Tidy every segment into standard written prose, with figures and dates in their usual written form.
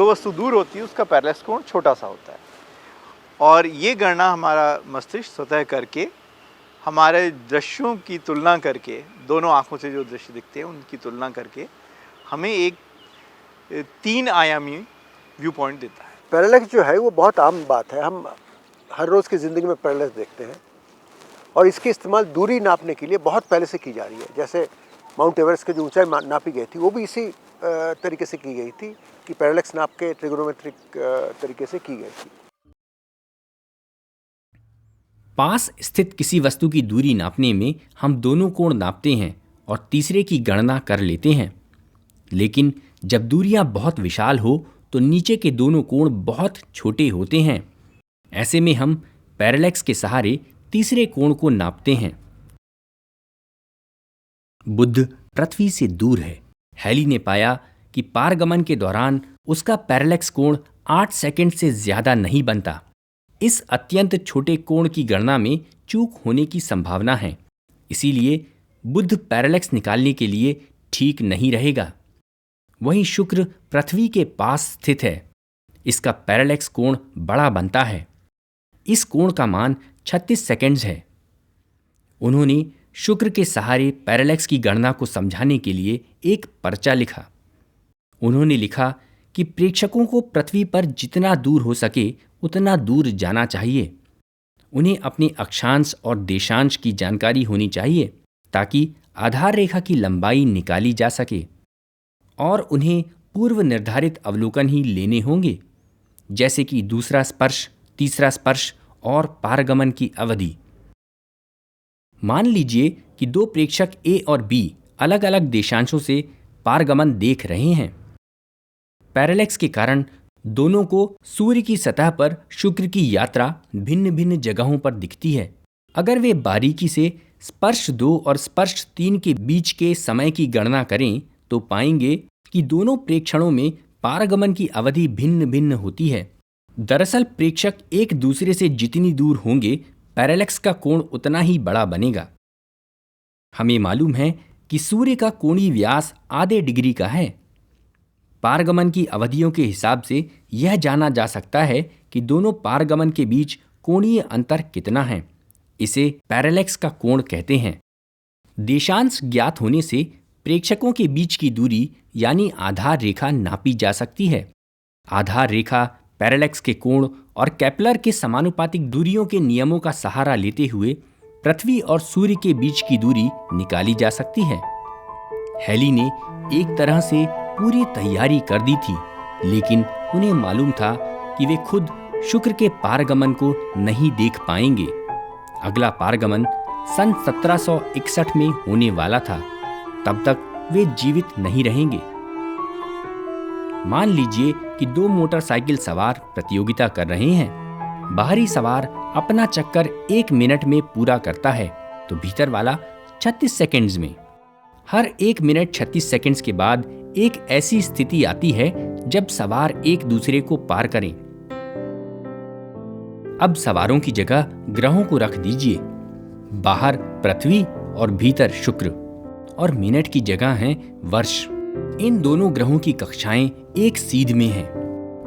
जो वस्तु दूर होती है उसका पैरेलैक्स कोण छोटा सा होता है, और ये गणना हमारा मस्तिष्क स्वतः करके हमारे दृश्यों की तुलना करके, दोनों आँखों से जो दृश्य दिखते हैं उनकी तुलना करके हमें एक 3 आयामी व्यू पॉइंट देता है। पैरेलैक्स जो है वो बहुत आम बात है, हम हर रोज़ की ज़िंदगी में पैरेलैक्स देखते हैं और इसके इस्तेमाल दूरी नापने के लिए बहुत पहले से की जा रही है। जैसे माउंट एवरेस्ट की जो ऊंचाई नापी गई थी वो भी इसी तरीके से की गई थी कि पैरेलैक्स नाप के ट्रिगोनोमेट्रिक तरीके से की गई थी। पास स्थित किसी वस्तु की दूरी नापने में हम दोनों कोण नापते हैं और तीसरे की गणना कर लेते हैं, लेकिन जब दूरियां बहुत विशाल हो तो नीचे के दोनों कोण बहुत छोटे होते हैं। ऐसे में हम पैरेलैक्स के सहारे तीसरे कोण को नापते हैं। बुध पृथ्वी से दूर है। हैली ने पाया कि पारगमन के दौरान उसका पैरेलैक्स कोण 8 सेकंड से ज्यादा नहीं बनता। इस अत्यंत छोटे कोण की गणना में चूक होने की संभावना है, इसीलिए बुध पैरेलैक्स निकालने के लिए ठीक नहीं रहेगा। वहीं शुक्र पृथ्वी के पास स्थित है। इसका पैरेलैक्स कोण बड़ा बनता है। इस कोण का मान 36 सेकंड्स है। उन्होंने शुक्र के सहारे पैरेलैक्स की गणना को समझाने के लिए एक पर्चा लिखा। उन्होंने लिखा कि प्रेक्षकों को पृथ्वी पर जितना दूर हो सके उतना दूर जाना चाहिए। उन्हें अपने अक्षांश और देशांश की जानकारी होनी चाहिए ताकि आधार रेखा की लंबाई निकाली जा सके, और उन्हें पूर्व निर्धारित अवलोकन ही लेने होंगे, जैसे कि दूसरा स्पर्श, तीसरा स्पर्श और पारगमन की अवधि। मान लीजिए कि 2 प्रेक्षक ए और बी अलग अलग देशांशों से पारगमन देख रहे हैं। पैरेलैक्स के कारण दोनों को सूर्य की सतह पर शुक्र की यात्रा भिन्न भिन्न जगहों पर दिखती है। अगर वे बारीकी से स्पर्श 2 और स्पर्श 3 के बीच के समय की गणना करें तो पाएंगे कि दोनों प्रेक्षणों में पारगमन की अवधि भिन्न भिन्न होती है। दरअसल प्रेक्षक एक दूसरे से जितनी दूर होंगे, पैरेलैक्स का कोण उतना ही बड़ा बनेगा। हमें मालूम है कि सूर्य का कोणीय व्यास आधे डिग्री का है। पारगमन की अवधियों के हिसाब से यह जाना जा सकता है कि दोनों पारगमन के बीच कोणीय अंतर कितना है। इसे पैरेलैक्स का कोण कहते हैं। देशांश ज्ञात होने से प्रेक्षकों के बीच की दूरी यानी आधार रेखा नापी जा सकती है। आधार रेखा पैरेलैक्स के कोण और केपलर के समानुपातिक दूरियों के नियमों का सहारा लेते हुए पृथ्वी और सूर्य के बीच की दूरी निकाली जा सकती है। हैली ने एक तरह से पूरी तैयारी कर दी थी, लेकिन उन्हें मालूम था कि वे खुद शुक्र के पारगमन को नहीं देख पाएंगे। अगला पारगमन सन 1761 में होने वाला था। तब तक वे जीवित नहीं रहेंगे। मान लीजिए कि 2 मोटरसाइकिल सवार प्रतियोगिता कर रहे हैं। बाहरी सवार अपना चक्कर 1 मिनट में पूरा करता है तो भीतर वाला 36 सेकंड्स में। हर 1 मिनट 36 सेकंड्स के बाद एक ऐसी स्थिति आती है जब सवार एक दूसरे को पार करें। अब सवारों की जगह ग्रहों को रख दीजिए। बाहर पृथ्वी और भीतर शुक्र, और मिनट की जगह है वर्ष। इन दोनों ग्रहों की कक्षाएं एक सीध में हैं,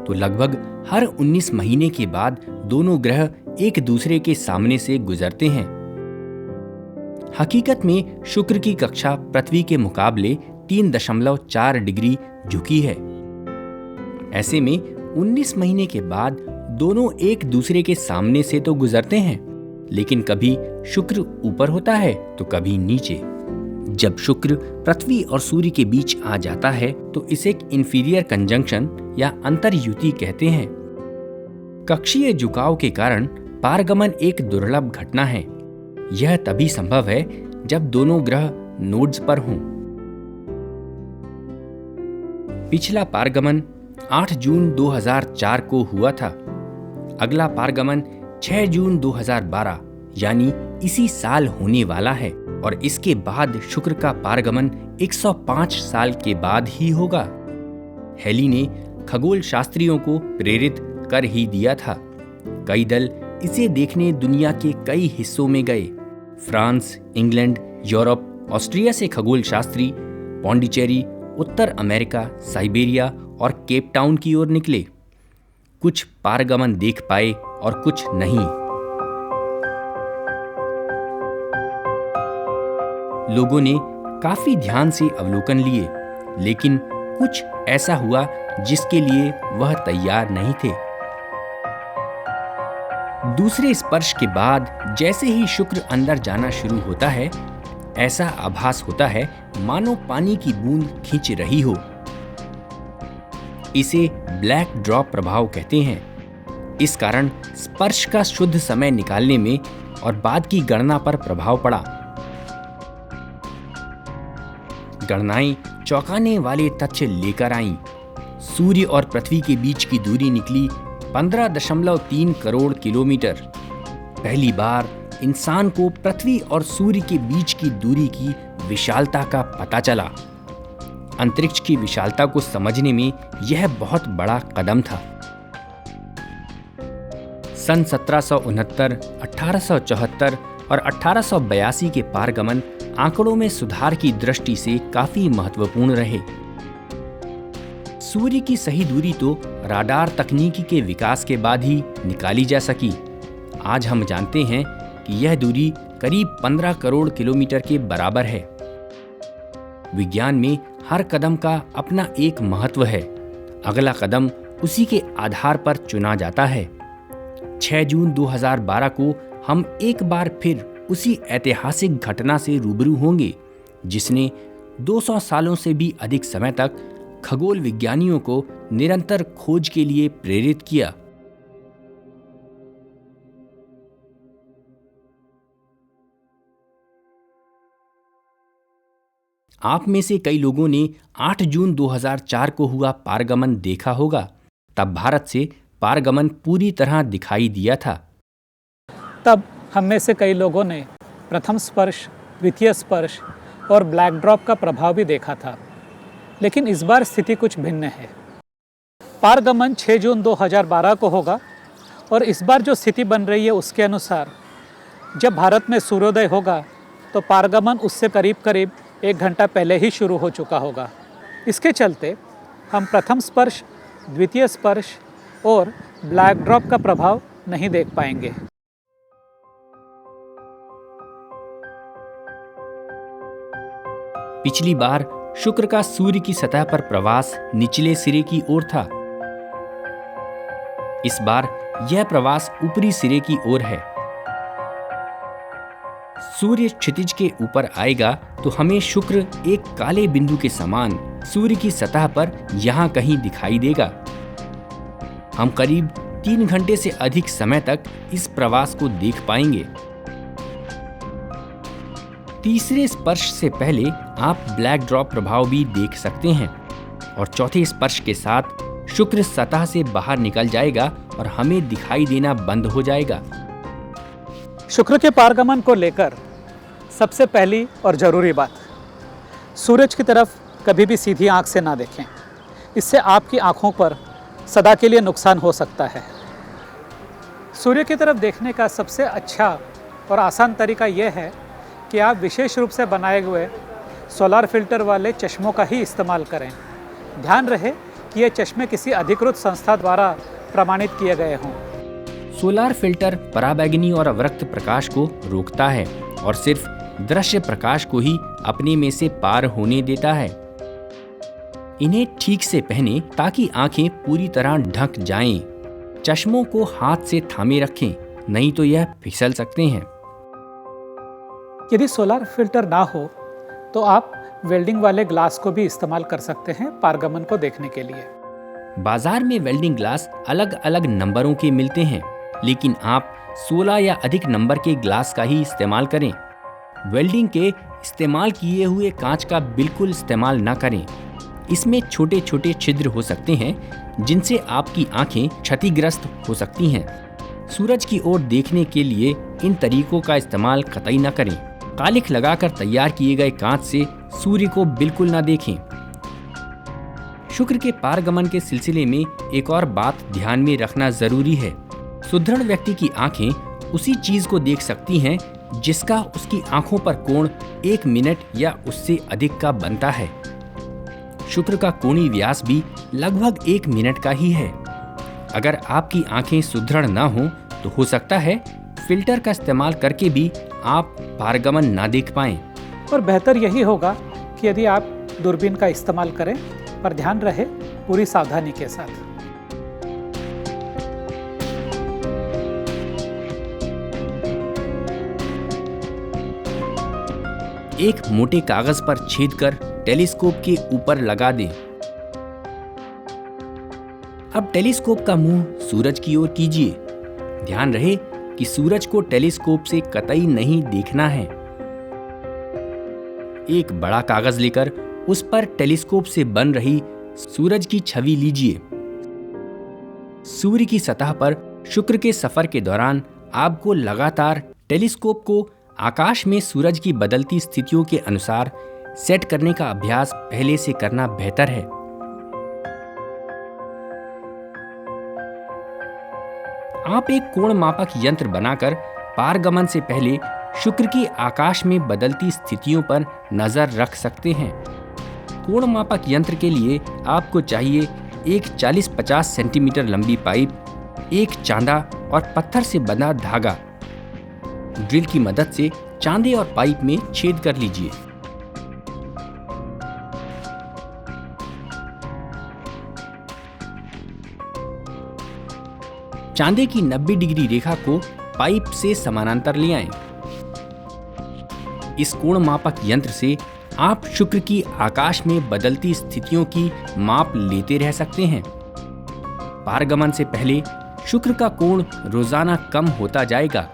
तो लगभग हर 19 महीने के बाद दोनों ग्रह एक दूसरे के सामने से गुजरते हैं। हकीकत में शुक्र की कक्षा पृथ्वी के मुकाबले 3.4 डिग्री झुकी है। ऐसे में 19 महीने के बाद दोनों एक दूसरे के सामने से तो गुजरते हैं, लेकिन कभी शुक्र ऊपर होता है तो कभी नीचे। जब शुक्र पृथ्वी और सूर्य के बीच आ जाता है तो इसे एक इंफीरियर कंजंक्शन या अंतर्युति कहते हैं। कक्षीय झुकाव के कारण पारगमन एक दुर्लभ घटना है। यह तभी संभव है जब दोनों ग्रह नोड्स पर हों। पिछला पारगमन 8 जून 2004 को हुआ था। अगला पारगमन 6 जून 2012 यानी इसी साल होने वाला है, और इसके बाद शुक्र का पारगमन 105 साल के बाद ही होगा। हैली ने खगोल शास्त्रियों को प्रेरित कर ही दिया था। कई दल इसे देखने दुनिया के कई हिस्सों में गए। फ्रांस, इंग्लैंड, यूरोप, ऑस्ट्रिया से खगोल शास्त्री, पौंडीचेरी, उत्तर अमेरिका, साइबेरिया और केप टाउन की ओर निकले। कुछ पारगमन देख पाए और कुछ नहीं। लोगों ने काफी ध्यान से अवलोकन लिए, लेकिन कुछ ऐसा हुआ जिसके लिए वह तैयार नहीं थे। दूसरे स्पर्श के बाद जैसे ही शुक्र अंदर जाना शुरू होता है, ऐसा आभास होता है मानो पानी की बूंद खींच रही हो। इसे ब्लैक ड्रॉप प्रभाव कहते हैं। इस कारण स्पर्श का शुद्ध समय निकालने में और बाद की गणना पर प्रभाव पड़ा। गणनाएं चौंकाने वाले तथ्य लेकर आईं। सूर्य और पृथ्वी के बीच की दूरी निकली 15.3 करोड़ किलोमीटर। पहली बार इंसान को पृथ्वी और सूर्य के बीच की दूरी की विशालता का पता चला। अंतरिक्ष की विशालता को समझने में यह बहुत बड़ा कदम था। सन 1769, 1874 और 1882 के पारगमन आंकड़ों में सुधार की दृष्टि से काफी महत्वपूर्ण रहे। सूर्य की सही दूरी तो राडार तकनीकी के विकास के बाद ही निकाली जा सकी। आज हम जानते हैं कि यह दूरी करीब 15 करोड़ किलोमीटर के बराबर है। विज्ञान में हर कदम का अपना एक महत्व है। अगला कदम उसी के आधार पर चुना जाता है। 6 जून 2012 को हम एक बार फिर उसी ऐतिहासिक घटना से रूबरू होंगे जिसने 200 सालों से भी अधिक समय तक खगोल विज्ञानियों को निरंतर खोज के लिए प्रेरित किया। आप में से कई लोगों ने 8 जून 2004 को हुआ पारगमन देखा होगा। तब भारत से पारगमन पूरी तरह दिखाई दिया था। तब हम में से कई लोगों ने प्रथम स्पर्श, द्वितीय स्पर्श और ब्लैक ड्रॉप का प्रभाव भी देखा था। लेकिन इस बार स्थिति कुछ भिन्न है। पारगमन 6 जून 2012 को होगा और इस बार जो स्थिति बन रही है उसके अनुसार जब भारत में सूर्योदय होगा तो पारगमन उससे करीब करीब 1 घंटा पहले ही शुरू हो चुका होगा। इसके चलते हम प्रथम स्पर्श, द्वितीय स्पर्श और ब्लैक ड्रॉप का प्रभाव नहीं देख पाएंगे। पिछली बार शुक्र का सूर्य की सतह पर प्रवास निचले सिरे की ओर था। इस बार यह प्रवास ऊपरी सिरे की ओर है। सूर्य क्षितिज के ऊपर आएगा तो हमें शुक्र एक काले बिंदु के समान सूर्य की सतह पर यहां कहीं दिखाई देगा। हम करीब 3 घंटे से अधिक समय तक इस प्रवास को देख पाएंगे। तीसरे स्पर्श से पहले आप ब्लैक ड्रॉप प्रभाव भी देख सकते हैं और चौथे स्पर्श के साथ शुक्र सतह से बाहर निकल जाएगा और हमें दिखाई देना बंद हो जाएगा। शुक्र के पारगमन को लेकर सबसे पहली और ज़रूरी बात, सूरज की तरफ कभी भी सीधी आंख से ना देखें। इससे आपकी आंखों पर सदा के लिए नुकसान हो सकता है। सूर्य की तरफ देखने का सबसे अच्छा और आसान तरीका यह है कि आप विशेष रूप से बनाए हुए सोलार फिल्टर वाले चश्मों का ही इस्तेमाल करें। ध्यान रहे कि ये चश्मे किसी अधिकृत संस्था द्वारा प्रमाणित किए गए हों। सोलार फिल्टर पराबैंगनी और अवरक्त प्रकाश को रोकता है और सिर्फ दृश्य प्रकाश को ही अपने में से पार होने देता है। इन्हें ठीक से पहने ताकि आंखें पूरी तरह ढक जाएं। चश्मों को हाथ से थामे रखें, नहीं तो यह फिसल सकते हैं। यदि सोलार फिल्टर ना हो तो आप वेल्डिंग वाले ग्लास को भी इस्तेमाल कर सकते हैं पारगमन को देखने के लिए। बाजार में वेल्डिंग ग्लास अलग अलग नंबरों के मिलते हैं, लेकिन आप 16 या अधिक नंबर के ग्लास का ही इस्तेमाल करें। वेल्डिंग के इस्तेमाल किए हुए कांच का बिल्कुल इस्तेमाल न करें। इसमें छोटे छोटे छिद्र हो सकते हैं जिनसे आपकी आंखें क्षतिग्रस्त हो सकती हैं। सूरज की ओर देखने के लिए इन तरीकों का इस्तेमाल कतई न करें। कालिख लगाकर तैयार किए गए कांच से सूर्य को बिल्कुल न देखें। शुक्र के पारगमन के सिलसिले में एक और बात ध्यान में रखना जरूरी है। सुदृढ़ व्यक्ति की आंखें उसी चीज को देख सकती हैं जिसका उसकी आंखों पर कोण 1 मिनट या उससे अधिक का बनता है। शुक्र का कोणीय व्यास भी लगभग 1 मिनट का ही है। अगर आपकी आंखें सुदृढ़ ना हो तो हो सकता है फिल्टर का इस्तेमाल करके भी आप पारगमन ना देख पाएं। और बेहतर यही होगा कि यदि आप दूरबीन का इस्तेमाल करें, पर ध्यान रहे पूरी सावधानी के साथ। एक मोटे कागज पर छेद कर टेलीस्कोप के ऊपर लगा दें। अब टेलीस्कोप का मुंह सूरज की ओर कीजिए। ध्यान रहे कि सूरज को टेलीस्कोप से कतई नहीं देखना है। एक बड़ा कागज लेकर उस पर टेलीस्कोप से बन रही सूरज की छवि लीजिए। सूर्य की सतह पर शुक्र के सफर के दौरान आपको लगातार टेलीस्कोप को आकाश में सूरज की बदलती स्थितियों के अनुसार सेट करने का अभ्यास पहले से करना बेहतर है। आप एक कोण मापक यंत्र बनाकर पारगमन से पहले शुक्र की आकाश में बदलती स्थितियों पर नजर रख सकते हैं। कोण मापक यंत्र के लिए आपको चाहिए एक 40-50 सेंटीमीटर लंबी पाइप, एक चांदा और पत्थर से बना धागा। ड्रिल की मदद से चांदे और पाइप में छेद कर लीजिए। चांदे की 90 डिग्री रेखा को पाइप से समानांतर ले आएं। इस कोण मापक यंत्र से आप शुक्र की आकाश में बदलती स्थितियों की माप लेते रह सकते हैं। पारगमन से पहले शुक्र का कोण रोजाना कम होता जाएगा।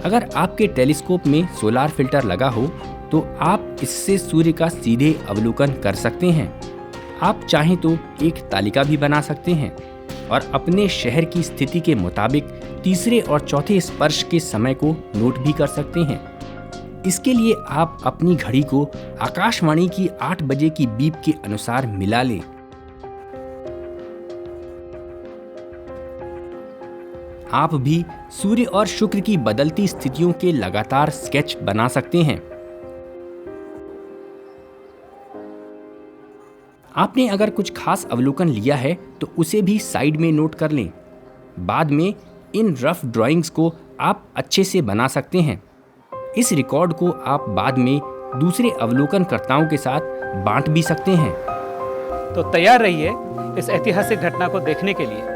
अगर आपके टेलीस्कोप में सोलार फिल्टर लगा हो तो आप इससे सूर्य का सीधे अवलोकन कर सकते हैं। आप चाहें तो एक तालिका भी बना सकते हैं और अपने शहर की स्थिति के मुताबिक तीसरे और चौथे स्पर्श के समय को नोट भी कर सकते हैं। इसके लिए आप अपनी घड़ी को आकाशवाणी की 8 बजे की बीप के अनुसार मिला लें। आप भी सूर्य और शुक्र की बदलती स्थितियों के लगातार स्केच बना सकते हैं। आपने अगर कुछ खास अवलोकन लिया है तो उसे भी साइड में नोट कर लें। बाद में इन रफ ड्राइंग्स को आप अच्छे से बना सकते हैं। इस रिकॉर्ड को आप बाद में दूसरे अवलोकनकर्ताओं के साथ बांट भी सकते हैं। तो तैयार रहिए इस ऐतिहासिक घटना को देखने के लिए।